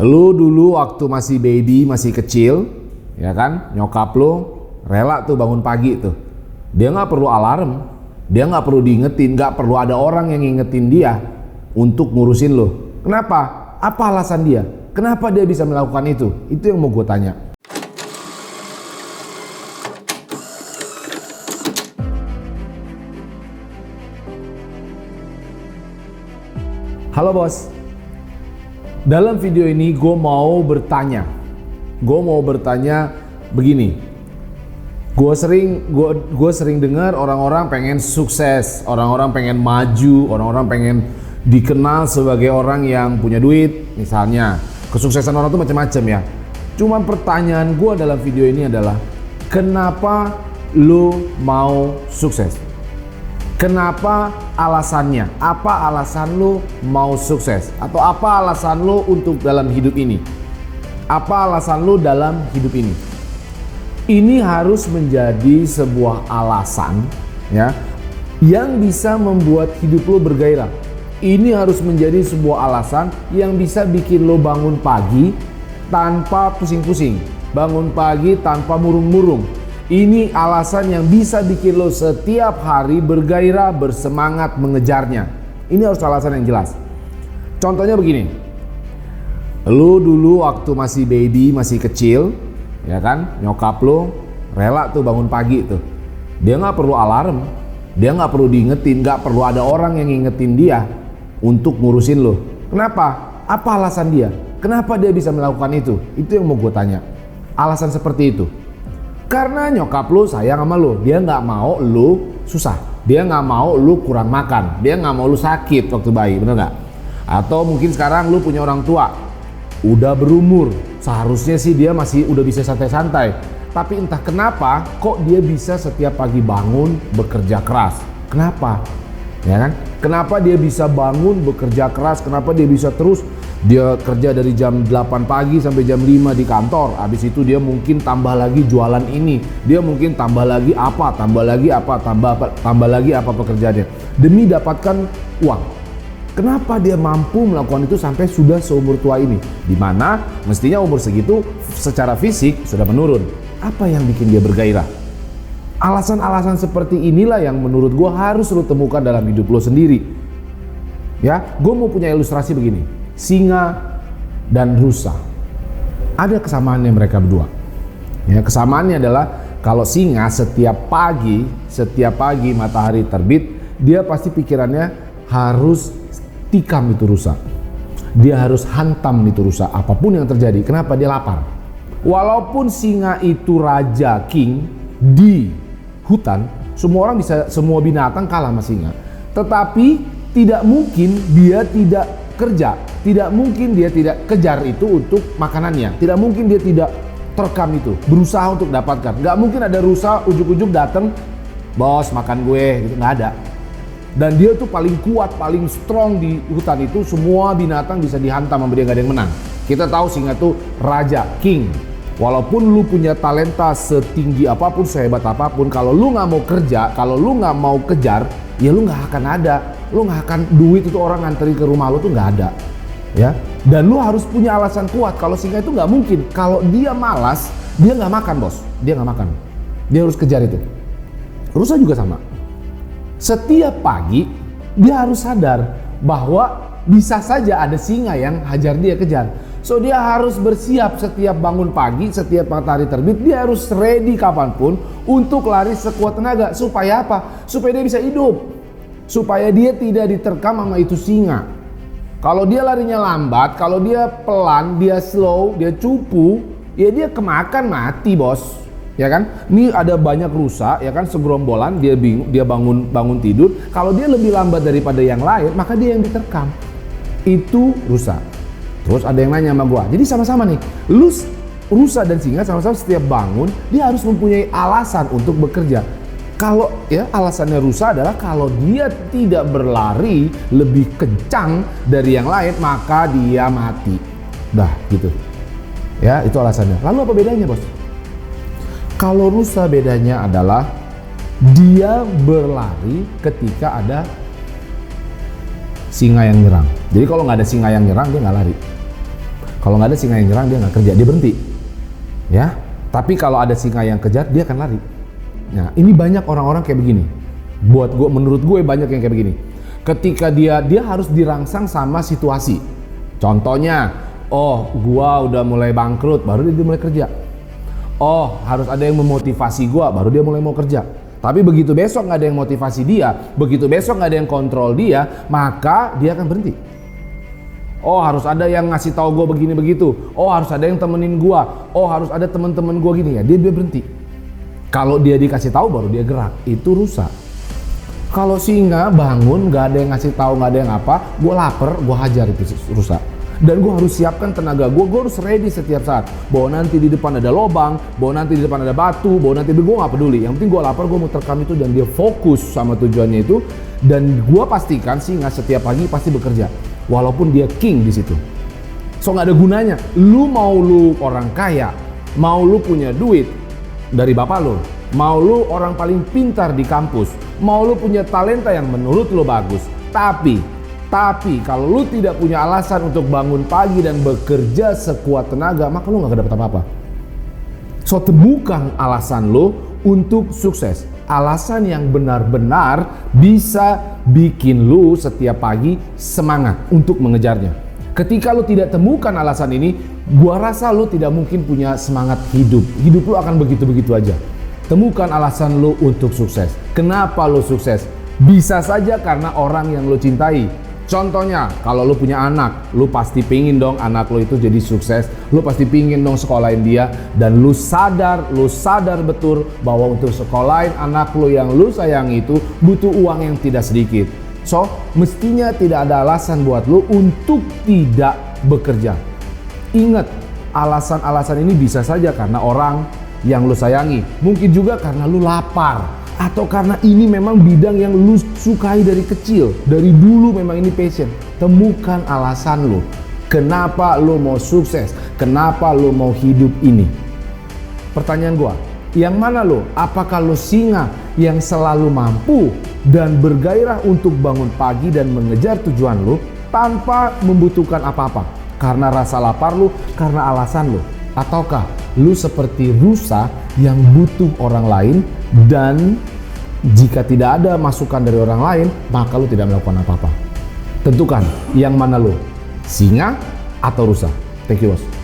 Lu dulu waktu masih baby, masih kecil, ya kan, nyokap lu rela tuh bangun pagi tuh. Dia nggak perlu alarm, dia nggak perlu diingetin, nggak perlu ada orang yang ngingetin dia untuk ngurusin lu. Kenapa? Apa alasan dia? Kenapa dia bisa melakukan itu? Itu yang mau gue tanya. Halo bos. Dalam video ini gue mau bertanya begini. Gue sering dengar orang-orang pengen sukses, orang-orang pengen maju, orang-orang pengen dikenal sebagai orang yang punya duit. Misalnya, kesuksesan orang itu macam-macam ya. Cuman pertanyaan gue dalam video ini adalah, kenapa lu mau sukses? Kenapa alasannya? Apa alasan lu mau sukses? Atau apa alasan lu untuk dalam hidup ini? Apa alasan lu dalam hidup ini? Ini harus menjadi sebuah alasan ya, yang bisa membuat hidup lu bergairah. Ini harus menjadi sebuah alasan yang bisa bikin lu bangun pagi tanpa pusing-pusing, bangun pagi tanpa murung-murung. Ini alasan yang bisa bikin lo setiap hari bergairah, bersemangat mengejarnya. Ini harus alasan yang jelas. Contohnya begini. Lo dulu waktu masih baby, masih kecil, ya kan, nyokap lo rela tuh bangun pagi tuh. Dia nggak perlu alarm, dia nggak perlu diingetin, nggak perlu ada orang yang ngingetin dia untuk ngurusin lo. Kenapa? Apa alasan dia? Kenapa dia bisa melakukan itu? Itu yang mau gue tanya. Alasan seperti itu. Karena nyokap lu sayang sama lu, dia nggak mau lu susah, dia nggak mau lu kurang makan, dia nggak mau lu sakit waktu bayi, bener nggak? Atau mungkin sekarang lu punya orang tua, udah berumur, seharusnya sih dia masih udah bisa santai-santai, tapi entah kenapa kok dia bisa setiap pagi bangun bekerja keras. Kenapa? Ya kan? Kenapa dia bisa bangun bekerja keras? Kenapa dia bisa terus? Dia kerja dari jam 8 pagi sampai jam 5 di kantor. Habis itu dia mungkin tambah lagi jualan ini. Dia mungkin tambah lagi apa, tambah lagi apa pekerjaannya. Demi dapatkan uang. Kenapa dia mampu melakukan itu sampai sudah seumur tua ini? Dimana mestinya umur segitu secara fisik sudah menurun. Apa yang bikin dia bergairah? Alasan-alasan seperti inilah yang menurut gue harus lo temukan dalam hidup lo sendiri. Ya, gue mau punya ilustrasi begini. Singa dan rusa, ada kesamaannya mereka berdua. Ya, kesamaannya adalah kalau singa setiap pagi matahari terbit, dia pasti pikirannya harus tikam itu rusa. Dia harus hantam itu rusa apapun yang terjadi. Kenapa? Dia lapar. Walaupun singa itu raja, king di hutan, semua binatang kalah sama singa. Tetapi tidak mungkin dia tidak kerja, tidak mungkin dia tidak kejar itu untuk makanannya, tidak mungkin dia tidak terkam itu, berusaha untuk dapatkan. Nggak mungkin ada rusa ujuk-ujuk datang, bos makan gue, gitu, nggak ada. Dan dia tuh paling kuat, paling strong di hutan itu, semua binatang bisa dihantam sama dia, nggak ada yang menang. Kita tahu singa tuh raja, king. Walaupun lu punya talenta setinggi apapun, sehebat apapun, kalau lu nggak mau kerja, kalau lu nggak mau kejar, ya lu nggak akan ada. Lu nggak akan duit itu orang nganterin ke rumah lu tuh nggak ada, ya. Dan lu harus punya alasan kuat. Kalau singa itu nggak mungkin. Kalau dia malas, dia nggak makan bos. Dia nggak makan. Dia harus kejar itu. Rusa juga sama. Setiap pagi dia harus sadar bahwa bisa saja ada singa yang hajar dia kejar. So dia harus bersiap setiap bangun pagi, setiap matahari terbit. Dia harus ready kapanpun untuk lari sekuat tenaga. Supaya apa? Supaya dia bisa hidup. Supaya dia tidak diterkam sama itu singa. Kalau dia larinya lambat, kalau dia pelan, dia slow, dia cupu, ya dia kemakan mati bos, ya kan? Ini ada banyak rusa, ya kan, segerombolan, dia bingung, dia bangun tidur. Kalau dia lebih lambat daripada yang lain, maka dia yang diterkam. Itu rusa. Terus ada yang nanya sama gua, jadi sama-sama nih, rusa dan singa sama-sama setiap bangun, dia harus mempunyai alasan untuk bekerja. Kalau ya alasannya rusa adalah kalau dia tidak berlari lebih kencang dari yang lain, maka dia mati. Dah gitu. Ya, itu alasannya. Lalu apa bedanya, bos? Kalau rusa bedanya adalah dia berlari ketika ada singa yang nyerang. Jadi kalau nggak ada singa yang nyerang, dia nggak lari. Kalau nggak ada singa yang nyerang, dia nggak kerja, dia berhenti. Ya, tapi kalau ada singa yang kejar, dia akan lari. Nah, ini banyak orang-orang kayak begini. Menurut gue banyak yang kayak begini. Ketika dia harus dirangsang sama situasi. Contohnya, gua udah mulai bangkrut, baru dia mulai kerja. Harus ada yang memotivasi gua, baru dia mulai mau kerja. Tapi begitu besok nggak ada yang motivasi dia, begitu besok nggak ada yang kontrol dia, maka dia akan berhenti. Harus ada yang ngasih tahu gue begini begitu. Harus ada yang temenin gue. Harus ada temen-temen gue gini ya. Dia berhenti. Kalau dia dikasih tahu baru dia gerak. Itu rusa. Kalau singa bangun nggak ada yang ngasih tahu, nggak ada yang apa, gue lapar, gue hajar itu rusa. Dan gue harus siapkan tenaga gue harus ready setiap saat. Bahwa nanti di depan ada lobang, bahwa nanti di depan ada batu, bahwa nanti gue nggak peduli. Yang penting gue lapar, gue mau terkam itu dan dia fokus sama tujuannya itu. Dan gue pastikan singa setiap pagi pasti bekerja. Walaupun dia king di situ. So nggak ada gunanya. Lu orang kaya, mau lu punya duit dari bapak lu, mau lu orang paling pintar di kampus, mau lu punya talenta yang menurut lu bagus, tapi kalau lu tidak punya alasan untuk bangun pagi dan bekerja sekuat tenaga, maka lu gak dapet apa-apa. So temukan alasan lu untuk sukses. Alasan yang benar-benar bisa bikin lu setiap pagi semangat untuk mengejarnya. Ketika lu tidak temukan alasan ini, gua rasa lu tidak mungkin punya semangat hidup. Hidup lu akan begitu-begitu aja. Temukan alasan lu untuk sukses. Kenapa lu sukses? Bisa saja karena orang yang lu cintai. Contohnya, kalau lu punya anak, lu pasti pingin dong anak lu itu jadi sukses. Lu pasti pingin dong sekolahin dia. Dan lu sadar betul bahwa untuk sekolahin anak lu yang lu sayangi itu butuh uang yang tidak sedikit. So, mestinya tidak ada alasan buat lu untuk tidak bekerja. Ingat, alasan-alasan ini bisa saja karena orang yang lu sayangi. Mungkin juga karena lu lapar. Atau karena ini memang bidang yang lu sukai dari kecil. Dari dulu memang ini passion. Temukan alasan lu. Kenapa lu mau sukses? Kenapa lu mau hidup ini? Pertanyaan gua, yang mana lu? Apakah lu singa yang selalu mampu dan bergairah untuk bangun pagi dan mengejar tujuan lu tanpa membutuhkan apa-apa? Karena rasa lapar lu, karena alasan lu. Ataukah lu seperti rusa yang butuh orang lain dan jika tidak ada masukan dari orang lain, maka lu tidak melakukan apa-apa. Tentukan yang mana lu, singa atau rusa. Thank you, bos.